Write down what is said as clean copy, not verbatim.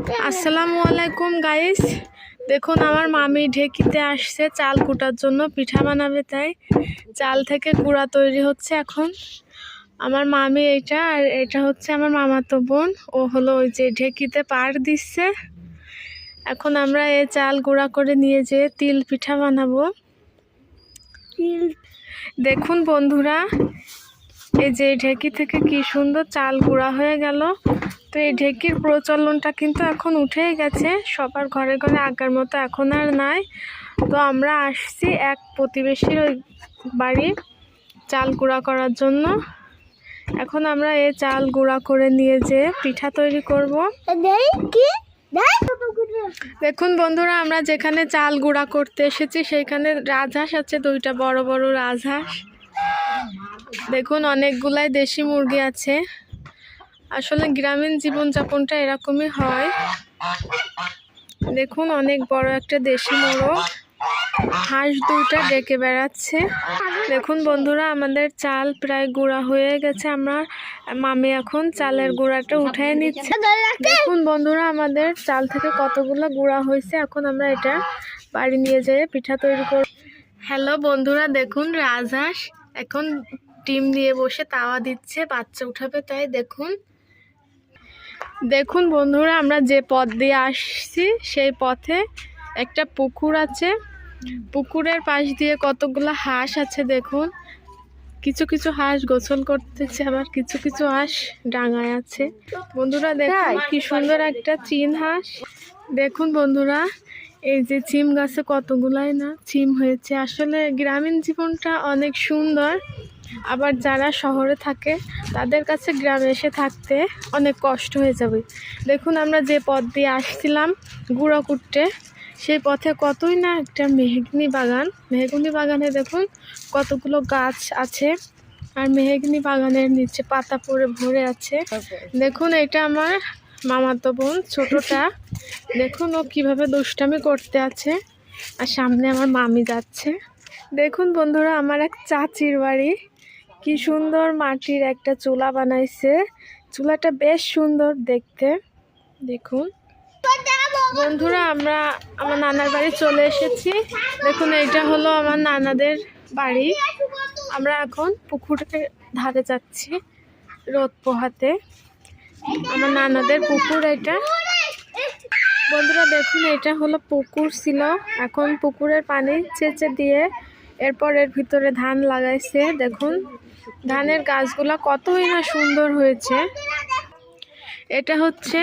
আসসালামু আলাইকুম গাইস, দেখুন আমার মামি ঢেকিতে আসছে চাল কুটার জন্য, পিঠা বানাবে। তাই চাল থেকে গুঁড়া তৈরি হচ্ছে এখন। আমার মামি এইটা, আর এটা হচ্ছে আমার মামাতো বোন। ও হলো ওই যে ঢেকিতে পাড় দিচ্ছে। এখন আমরা এই চাল গুঁড়া করে নিয়ে যেয়ে তিল পিঠা বানাবো। দেখুন বন্ধুরা, এই যে ঢেকি থেকে কি সুন্দর চাল গুঁড়া হয়ে গেল। তো এই ঢেকির প্রচলনটা কিন্তু এখন উঠেই গেছে, সবার ঘরে ঘরে আগের মতো এখন আর নাই। তো আমরা আসছি এক প্রতিবেশীর ওই বাড়ি চাল গুঁড়া করার জন্য। এখন আমরা এই চাল গুঁড়া করে নিয়ে যেয়ে পিঠা তৈরি করব। দেখুন বন্ধুরা, আমরা যেখানে চাল গুঁড়া করতে এসেছি সেইখানে রাজহাঁস আছে, দুইটা বড় বড় রাজহাঁস। দেখুন অনেকগুলাই দেশি মুরগি আছে। আসলে গ্রামীণ জীবনযাপনটা এরকমই হয়। দেখুন অনেক বড় একটা দেশি মোরগ, হাঁস দুইটা ডেকে বেড়াচ্ছে। দেখুন বন্ধুরা, আমাদের চাল প্রায় গুঁড়া হয়ে গেছে। আমরা মামি এখন চালের গুঁড়াটা উঠিয়ে নিচ্ছে। দেখুন বন্ধুরা, আমাদের চাল থেকে কতগুলো গুঁড়া হয়েছে। এখন আমরা এটা বাড়ি নিয়ে যেয়ে পিঠা তৈরি করব। হ্যালো বন্ধুরা, দেখুন রাজহাঁস এখন ডিম দিয়ে বসে তাওয়া দিচ্ছে, বাচ্চা উঠাবে। তাই দেখুন বন্ধুরা, আমরা যে পথ দিয়ে আসছি সেই পথে একটা পুকুর আছে। পুকুরের পাশ দিয়ে কতগুলো হাঁস আছে। দেখুন কিছু কিছু হাঁস গোসল করতেছে, আবার কিছু কিছু হাঁস ডাঙায় আছে। বন্ধুরা দেখুন কি সুন্দর একটা চীন হাঁস। দেখুন বন্ধুরা, এই যে চিম গাছে কতগুলাই না চিম হয়েছে। আসলে গ্রামীণ জীবনটা অনেক সুন্দর। আবার যারা শহরে থাকে তাদের কাছে গ্রামে এসে থাকতে অনেক কষ্ট হয়ে যাবে। দেখুন আমরা যে পথ দিয়ে আসছিলাম গুঁড়ো কুটতে, সেই পথে কতই না একটা মেহগনি বাগান। মেহগনি বাগানে দেখুন কতগুলো গাছ আছে, আর মেহগনি বাগানের নিচে পাতা পড়ে ভরে আছে। দেখুন এটা আমার মামাতো বোন ছোটটা। দেখুন ও কিভাবে দুষ্টামি করতে আছে, আর সামনে আমার মামি যাচ্ছে। দেখুন বন্ধুরা, আমার এক চাচির বাড়ি, কি সুন্দর মাটির একটা চুলা বানাইছে। চুলাটা বেশ সুন্দর দেখতে। দেখুন বন্ধুরা, আমরা আমার নানার বাড়ি চলে এসেছি। দেখুন এইটা হলো আমার নানাদের বাড়ি। আমরা এখন পুকুরের ধারে যাচ্ছি রোদ পোহাতে। আমার নানাদের পুকুর এটা। বন্ধুরা দেখুন, এটা হলো পুকুর ছিল, এখন পুকুরের পানি চেঁচে দিয়ে এরপর এর ভিতরে ধান লাগাইছে। দেখুন ধানের গাছগুলা কতই না সুন্দর হয়েছে। এটা হচ্ছে